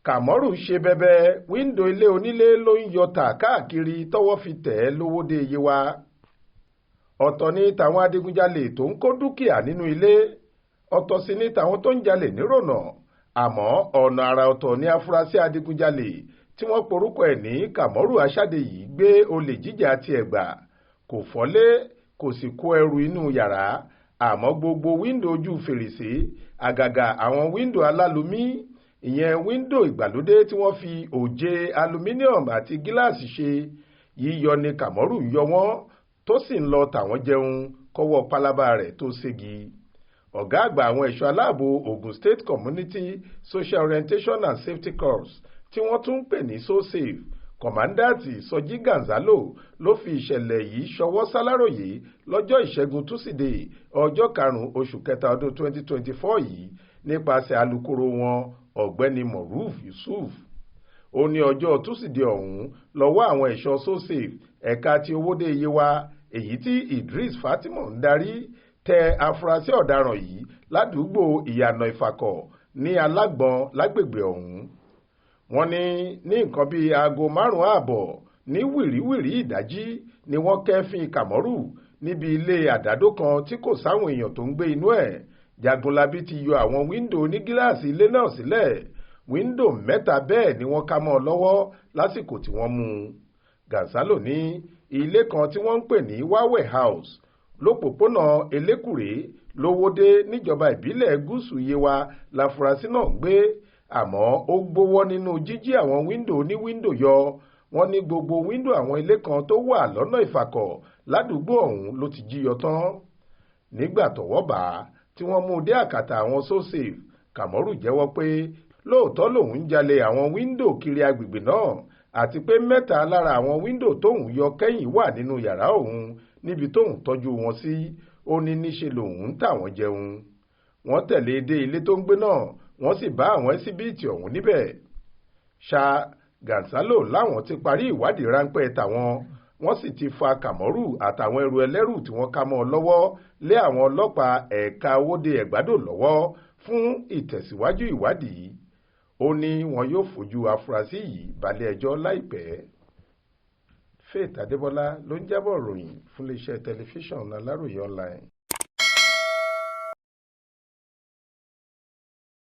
Kamọru ṣe bẹbẹ Windo ilé onílé ló ń yọta káàkiri tọ́wọ́ fi tẹ̀ ẹ́ lówódé Yewa. Ọ̀tọ̀ ni tàwọn adigunjalè tó ń kó dúkìá nínú ilé, ọ̀tọ̀ sì ni tàwọn tó ń jalè nírònà. Àmọ́ ọ̀nà àrà ọ̀tọ̀ ni afurasí adigunjalè tí wọ́n porúkọ ẹ̀ ní Kamọru aṣáde yìí gbé olè jíjà tiẹ̀ gbà. Kò fọ́lé, kò sì kó ẹrù inú yàrá, àmọ́ gbogbo wíńdò ojú fèrèsé, àgàgà àwọn wíńdò alálùmí, ìyẹn wíńdò ìgbàlódé tí wọ́n fi òjé alumíníọ̀m àti gíláàsì ṣe, yíyọ ni Kamọru yọ wọ́n tó sì ń lọ tàwọn jẹun kọ́wọ́ pálábá rẹ̀ tó ségi. Ọ̀gá àgbà àwọn ẹ̀ṣọ́ aláàbò Ogun State Community Social Orientation and Safety Corps tí wọ́n tún ń pè ní so-safe, kọ̀mándàtì Sọjí Gonzalo ló fi ìṣẹ̀lẹ̀ yìí ṣọwọ́ s'Aláròyé lọ́jọ́ Ìṣẹ́gun Túsídẹ̀ẹ́ ọjọ́ 5 oṣù kẹta ọdún 2024 yìí nípasẹ̀ alukoro wọn ọ̀gbẹ́ni Moruf Yusuf. Ó ní ọjọ́ Túsídẹ̀ẹ́ ọ̀hún lọ́wọ́ àwọn ẹ̀ṣọ́ so-safe ẹ̀ka ti owódé Yewa èyí tí Idris Fatima ń darí tẹ afurasí ọ̀daràn yìí ládùúgbò ìyànà ìfàkọ̀ ní alágbọ̀n lágbègbè ọ̀hún. Wọ́n ní nǹkan bíi aago 5 ààbọ̀ ní wìríwìrí ìdájí ni wọ́n kẹ́fín Kamọru níbi ilé àdádó kan tí kò sáwọn èèyàn tó ń gbé inú ẹ̀. Jagunlabi ti yọ àwọn wíńdò onígíláàsì ilé náà sílẹ̀. Wíńdò 3 bẹ́ẹ̀ ni wọ́n ká mọ́ ọ lọ́wọ́ lásìkò tí wọ́n mú un. Gonzalo ní ilé kan tí wọ́n ń pè ní Wawe House lópòpónà Elékùrè lówódé níjọba ìbílẹ̀ gúúsù Yewa láfurasí náà ń gbé, àmọ́ ó gbówọ́ nínú jíjí àwọn wíńdò oníwíńdò yọ. Wọ́n ní gbogbo wíńdò àwọn ilé kan tó wà lọ́nà ìfàkọ̀ ládùúgbò ọ̀hún ló ti jí yọ tán. Nígbà tọ́wọ́ bá tí wọ́n mú dé àkàtà àwọn so-safe, Kamọru jẹ́wọ́ pé lóòótọ́ lòun ń jalè àwọn wíńdò kiri agbègbè náà àti pé 3 lára àwọn wíńdò tóun yọ kẹ́yìn wà nínú yàrá òun níbi tóun tọ́jú wọn sí. Ó ní níṣe lòun ń tà wọ́n jẹun. Wọ́n tẹ̀lé dé ilé tó ń gbé náà, wọ́n sì bá àwọn ẹsíbíìtì ọ̀hún níbẹ̀. Ṣá Gonzalo láwọn ti parí ìwádìí ráńpẹ́ tàwọn, wọ́n sì ti fa Kamọru àtàwọn ẹrù ẹlẹ́rù tí wọ́n ká mọ́ ọ lọ́wọ́ lé àwọn ọlọ́pàá ẹ̀ka owódé Ẹ̀gbádò lọ́wọ́ fún ìtẹ̀síwájú ìwádìí. Ó ní wọn yóò fojú afurasí yìí balẹ̀-ẹjọ́ láìpẹ́. Faith Adébọ́lá ló ń jábọ̀ ròyìn fún iléeṣẹ́ tẹlifíṣàn Aláròyé online.